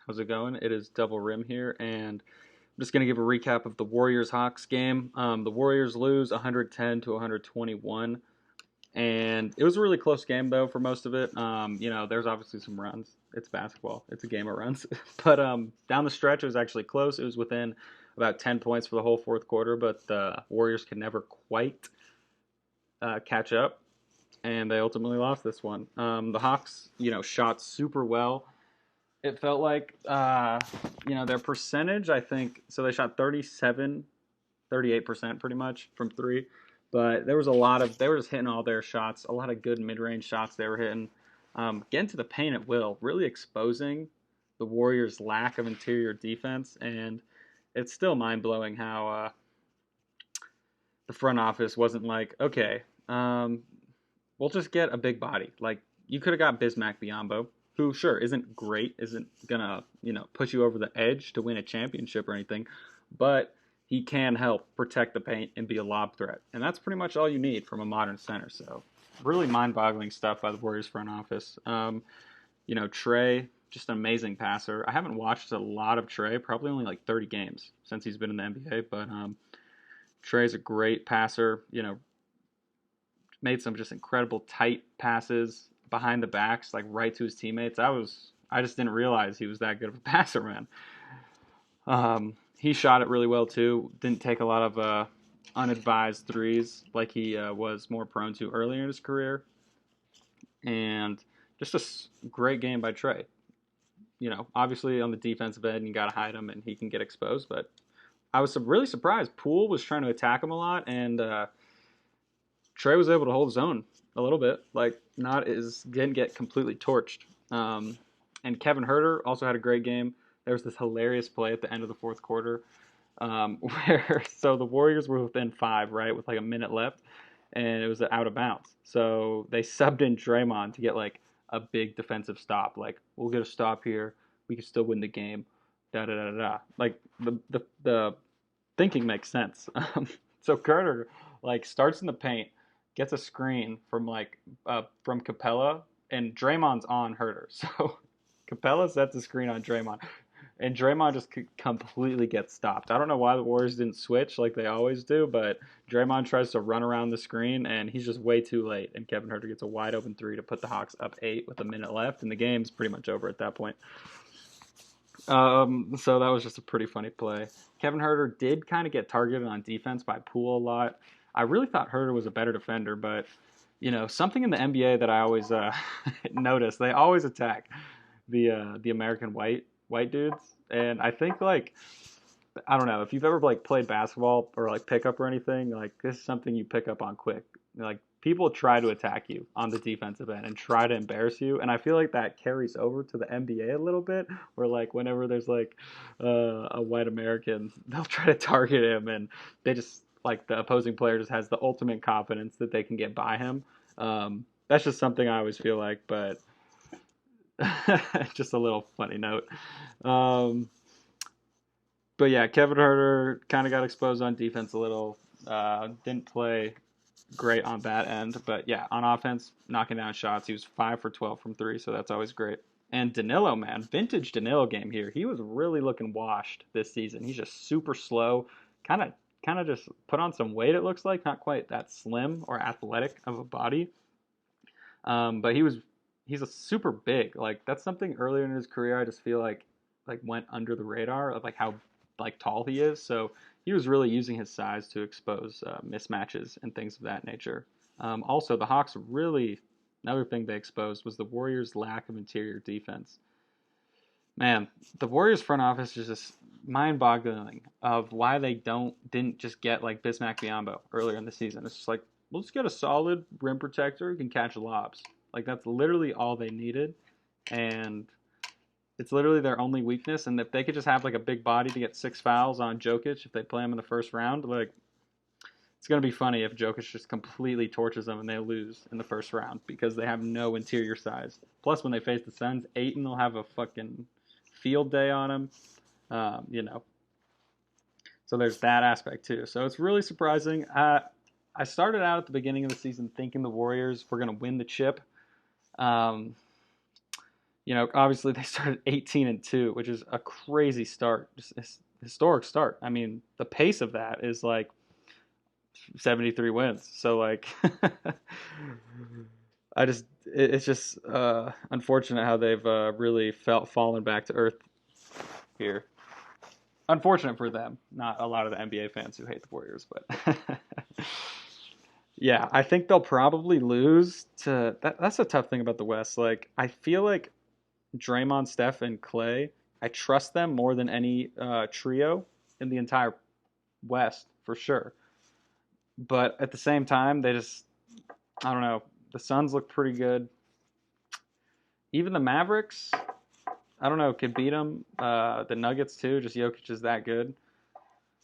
How's it going? It is Double Rim here, and I'm just going to give a recap of the Warriors-Hawks game. The Warriors lose 110 to 121, and it was a really close game, though, for most of it. There's obviously some runs. It's basketball. It's a game of runs. But down the stretch, it was actually close. It was within about 10 points for the whole fourth quarter, but the Warriors could never quite catch up, and they ultimately lost this one. The Hawks, shot super well. It felt like, their percentage, I think, so they shot 38% pretty much from three. But there was they were just hitting all their shots, a lot of good mid-range shots they were hitting. Getting to the paint at will, really exposing the Warriors' lack of interior defense. And it's still mind-blowing how the front office wasn't like, okay, we'll just get a big body. Like, you could have got Bismack Biyombo, who, sure, isn't great, isn't going to, push you over the edge to win a championship or anything, but he can help protect the paint and be a lob threat. And that's pretty much all you need from a modern center. So really mind-boggling stuff by the Warriors front office. Trey, just an amazing passer. I haven't watched a lot of Trey, probably only like 30 games since he's been in the NBA, but Trey's a great passer, made some just incredible tight passes behind the backs, like right to his teammates. I just didn't realize he was that good of a passer, man. He shot it really well too. Didn't take a lot of unadvised threes like he was more prone to earlier in his career. And just a great game by Trey. Obviously on the defensive end, you got to hide him and he can get exposed. But I was really surprised. Poole was trying to attack him a lot, and Trey was able to hold his own a little bit. Didn't get completely torched. And Kevin Huerter also had a great game. There was this hilarious play at the end of the fourth quarter so the Warriors were within 5, right, with like a minute left, and it was out of bounds. So they subbed in Draymond to get like a big defensive stop. Like, we'll get a stop here. We can still win the game. Da-da-da-da-da. Like, the thinking makes sense. So Carter, starts in the paint, gets a screen from Capella, and Draymond's on Huerter. So Capella sets a screen on Draymond, and Draymond just completely gets stopped. I don't know why the Warriors didn't switch like they always do, but Draymond tries to run around the screen, and he's just way too late, and Kevin Huerter gets a wide open 3 to put the Hawks up 8 with a minute left, and the game's pretty much over at that point. So that was just a pretty funny play. Kevin Huerter did kind of get targeted on defense by Poole a lot. I really thought Huerter was a better defender, but something in the NBA that I always notice, they always attack the American white dudes, and I think I don't know if you've ever played basketball or pickup or anything, this is something you pick up on quick. People try to attack you on the defensive end and try to embarrass you, and I feel like that carries over to the NBA a little bit, where whenever there's a white American, they'll try to target him, and they just the opposing player just has the ultimate confidence that they can get by him. That's just something I always feel like, but just a little funny note. But yeah, Kevin Huerter kind of got exposed on defense a little. Didn't play great on that end, but yeah, on offense, knocking down shots. He was 5 for 12 from 3, so that's always great. And Danilo, man, vintage Danilo game here. He was really looking washed this season. He's just super slow, kind of just put on some weight, it looks like. Not quite that slim or athletic of a body. But he's a super big. That's something earlier in his career I just feel like went under the radar of how tall he is. So he was really using his size to expose mismatches and things of that nature. Also, the Hawks another thing they exposed was the Warriors' lack of interior defense. Man, the Warriors front office is just mind-boggling of why they didn't just get Bismack Biyombo earlier in the season. It's just we'll just get a solid rim protector who can catch lobs. That's literally all they needed, and it's literally their only weakness. And if they could just have a big body to get 6 fouls on Jokic if they play him in the first round, it's going to be funny if Jokic just completely torches them and they lose in the first round because they have no interior size. Plus, when they face the Suns, Ayton will have a fucking field day on him. So there's that aspect too. So it's really surprising. I started out at the beginning of the season thinking the Warriors were going to win the chip. Obviously they started 18-2, which is a crazy start, just a historic start. I mean, the pace of that is like 73 wins. So like, it's just unfortunate how they've really fallen back to earth here. Unfortunate for them, not a lot of the NBA fans who hate the Warriors, but yeah, I think they'll probably lose to that's a tough thing about the West. Like, I feel like Draymond, Steph, and Clay, I trust them more than any trio in the entire West for sure. But at the same time, I don't know. The Suns look pretty good. Even the Mavericks, I don't know, could beat them. The Nuggets too. Just Jokic is that good.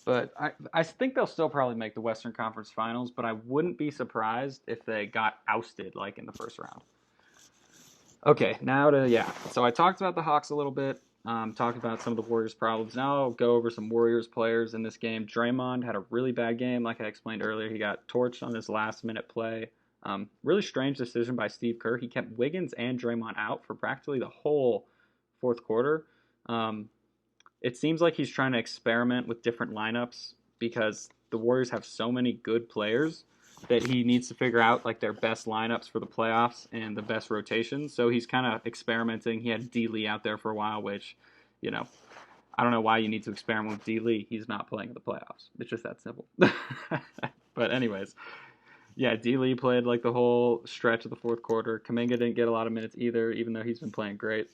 But I think they'll still probably make the Western Conference Finals. But I wouldn't be surprised if they got ousted like in the first round. Okay, So I talked about the Hawks a little bit. Talked about some of the Warriors' problems. Now I'll go over some Warriors players in this game. Draymond had a really bad game, like I explained earlier. He got torched on his last-minute play. Really strange decision by Steve Kerr. He kept Wiggins and Draymond out for practically the whole fourth quarter. It seems like he's trying to experiment with different lineups because the Warriors have so many good players that he needs to figure out like their best lineups for the playoffs and the best rotations. So he's kind of experimenting. He had D. Lee out there for a while, which, I don't know why you need to experiment with D. Lee. He's not playing in the playoffs. It's just that simple. But anyways, yeah, D. Lee played like the whole stretch of the fourth quarter. Kuminga didn't get a lot of minutes either, even though he's been playing great.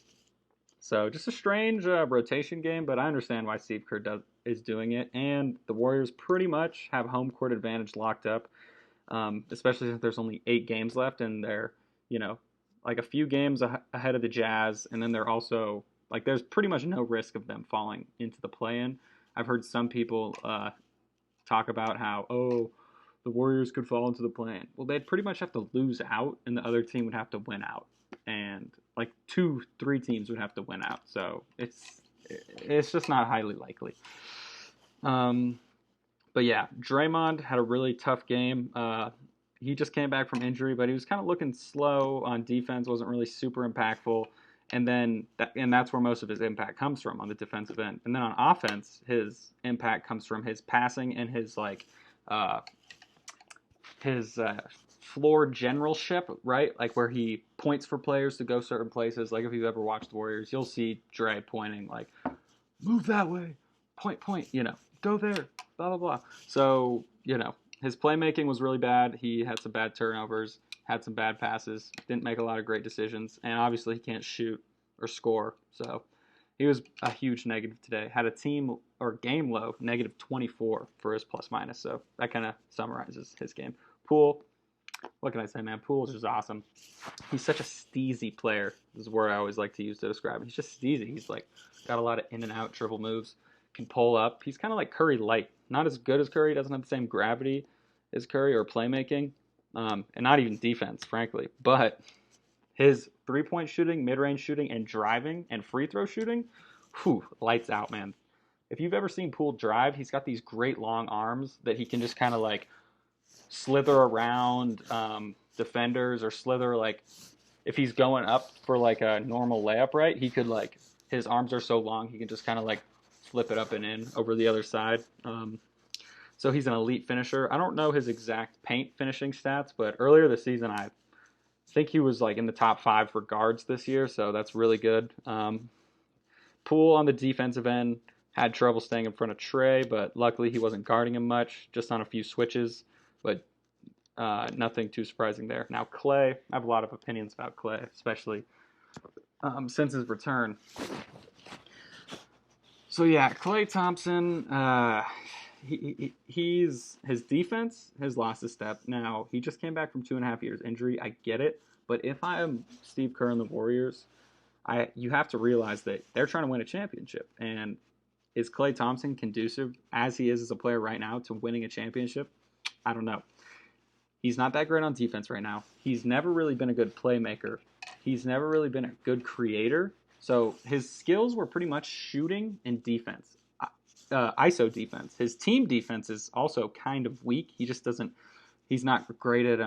So just a strange rotation game, but I understand why Steve Kerr is doing it. And the Warriors pretty much have home court advantage locked up. Especially since there's only 8 games left and they're, like a few games ahead of the Jazz. And then they're also, like, there's pretty much no risk of them falling into the play-in. I've heard some people talk about how, the Warriors could fall into the play-in. Well, they'd pretty much have to lose out and the other team would have to win out. And, like, 2-3 teams would have to win out. So it's just not highly likely. But yeah, Draymond had a really tough game. He just came back from injury, but he was kind of looking slow on defense, wasn't really super impactful. And that's where most of his impact comes from on the defensive end. And then on offense, his impact comes from his passing and his floor generalship, right? Like where he points for players to go certain places. Like if you've ever watched the Warriors, you'll see Dre pointing like, move that way, point, go there, blah, blah, blah. So, his playmaking was really bad. He had some bad turnovers, had some bad passes, didn't make a lot of great decisions, and obviously he can't shoot or score. So he was a huge negative today. Had a team or game low, -24 for his plus-minus. So that kind of summarizes his game. Poole, what can I say, man? Poole is just awesome. He's such a STEEZY player. This is a word I always like to use to describe him. He's just STEEZY. He's like got a lot of in and out dribble moves. Can pull up. He's kind of like Curry light. Not as good as Curry. Doesn't have the same gravity as Curry or playmaking, and not even defense, frankly. But his three-point shooting, mid-range shooting, and driving and free throw shooting, lights out, man. If you've ever seen Poole drive, he's got these great long arms that he can just kind of like slither around defenders or slither like if he's going up for like a normal layup, right? He could like his arms are so long he can just kind of like flip it up and in over the other side. So he's an elite finisher. I don't know his exact paint finishing stats, but earlier this season I think he was like in the top 5 for guards this year, so that's really good. Poole on the defensive end had trouble staying in front of Trey, but luckily he wasn't guarding him much, just on a few switches, but nothing too surprising there. Now Clay, I have a lot of opinions about Clay, especially since his return. So yeah, Klay Thompson, his defense has lost a step. Now, he just came back from 2.5 years injury. I get it. But if I am Steve Kerr and the Warriors, you have to realize that they're trying to win a championship. And is Klay Thompson conducive, as he is as a player right now, to winning a championship? I don't know. He's not that great on defense right now. He's never really been a good playmaker. He's never really been a good creator. So his skills were pretty much shooting and defense. ISO defense. His team defense is also kind of weak. He just doesn't. He's not great at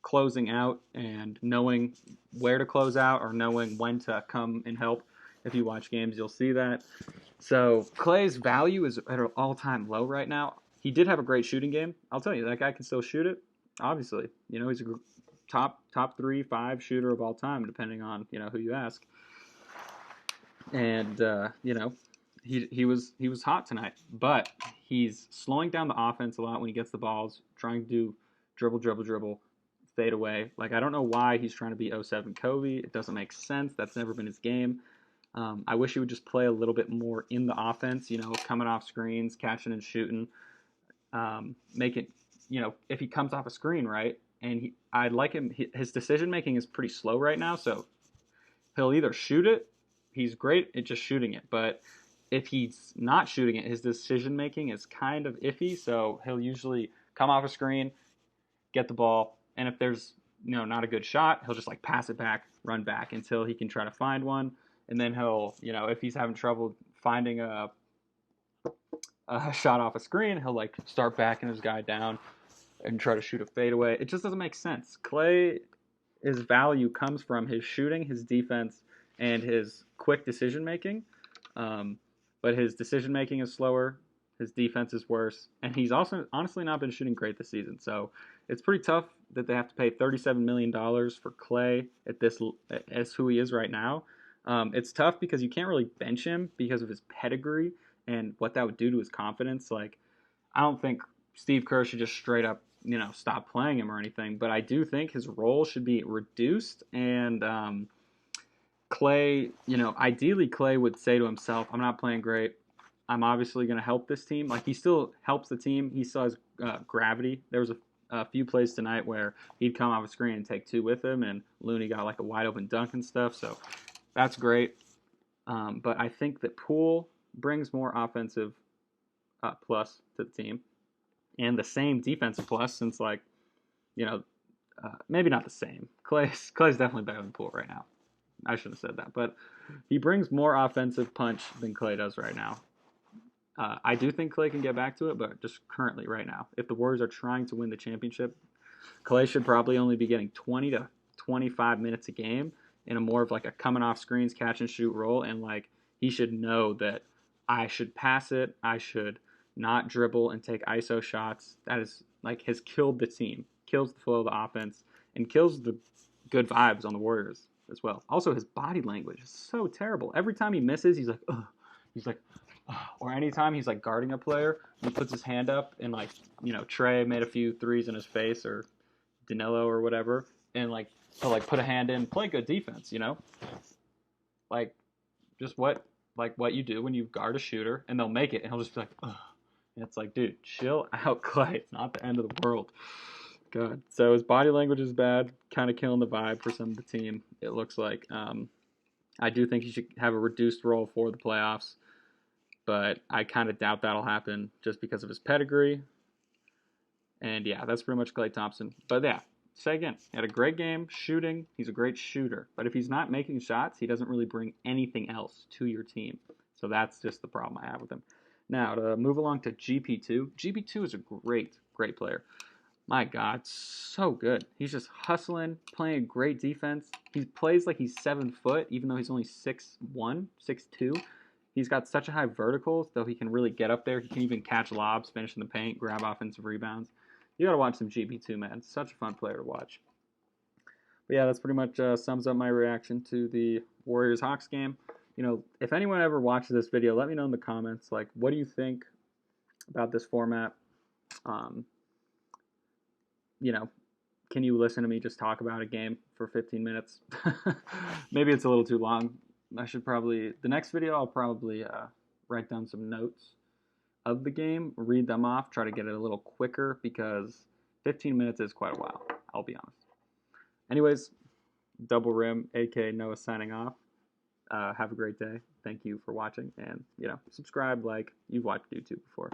closing out and knowing where to close out or knowing when to come and help. If you watch games, you'll see that. So Clay's value is at an all-time low right now. He did have a great shooting game. I'll tell you, that guy can still shoot it. Obviously, he's a top 3, 5 shooter of all time, depending on who you ask. And he was hot tonight, but he's slowing down the offense a lot when he gets the balls, trying to do dribble, fade away. Like, I don't know why he's trying to be 07 Kobe. It doesn't make sense. That's never been his game. I wish he would just play a little bit more in the offense, coming off screens, catching and shooting. Make it, if he comes off a screen, right, and I'd like him, his decision-making is pretty slow right now, so he'll either shoot it, he's great at just shooting it, but if he's not shooting it, his decision-making is kind of iffy, so he'll usually come off a screen, get the ball, and if there's, not a good shot, he'll just, pass it back, run back until he can try to find one, and then he'll, if he's having trouble finding a shot off a screen, he'll, start backing his guy down and try to shoot a fadeaway. It just doesn't make sense. Clay's value comes from his shooting, his defense, and his quick decision-making. But his decision-making is slower, his defense is worse, and he's also honestly not been shooting great this season. So it's pretty tough that they have to pay $37 million for Clay as who he is right now. It's tough because you can't really bench him because of his pedigree and what that would do to his confidence. I don't think Steve Kerr should just straight up, stop playing him or anything, but I do think his role should be reduced, and Clay, ideally Clay would say to himself, I'm not playing great. I'm obviously going to help this team. He still helps the team. He still has gravity. There was a few plays tonight where he'd come off a screen and take 2 with him, and Looney got a wide open dunk and stuff, so that's great. But I think that Poole brings more offensive plus to the team and the same defensive plus since, maybe not the same. Clay's definitely better than Poole right now. I shouldn't have said that, but he brings more offensive punch than Clay does right now. I do think Clay can get back to it, but just currently right now. If the Warriors are trying to win the championship, Clay should probably only be getting 20 to 25 minutes a game in a more of a coming off screens, catch and shoot role, and he should know that I should pass it, I should not dribble and take ISO shots. That is has killed the team, kills the flow of the offense, and kills the good vibes on the Warriors as well. Also, his body language is so terrible. Every time he misses, he's like, ugh. He's like, ugh. Or anytime he's guarding a player, he puts his hand up and Trey made a few threes in his face, or Danilo or whatever, and he'll put a hand in, play good defense, just what you do when you guard a shooter and they'll make it, and he'll just be like, ugh. And it's dude, chill out, Clay. It's not the end of the world. God. So his body language is bad, kind of killing the vibe for some of the team, it looks like. I do think he should have a reduced role for the playoffs, but I kind of doubt that'll happen just because of his pedigree. And yeah, that's pretty much Klay Thompson. But yeah, say again, he had a great game shooting. He's a great shooter. But if he's not making shots, he doesn't really bring anything else to your team. So that's just the problem I have with him. Now, to move along to GP2. GP2 is a great, great player. My God, so good. He's just hustling, playing great defense. He plays like he's 7 foot, even though he's only 6'1", 6'2". He's got such a high vertical, so he can really get up there. He can even catch lobs, finish in the paint, grab offensive rebounds. You got to watch some GP2, man. It's such a fun player to watch. But yeah, that's pretty much sums up my reaction to the Warriors-Hawks game. If anyone ever watches this video, let me know in the comments, what do you think about this format? Can you listen to me just talk about a game for 15 minutes? Maybe it's a little too long. The next video, I'll probably write down some notes of the game, read them off, try to get it a little quicker, because 15 minutes is quite a while, I'll be honest. Anyways, Double Rim, aka Noah, signing off. Have a great day. Thank you for watching, and subscribe like you've watched YouTube before.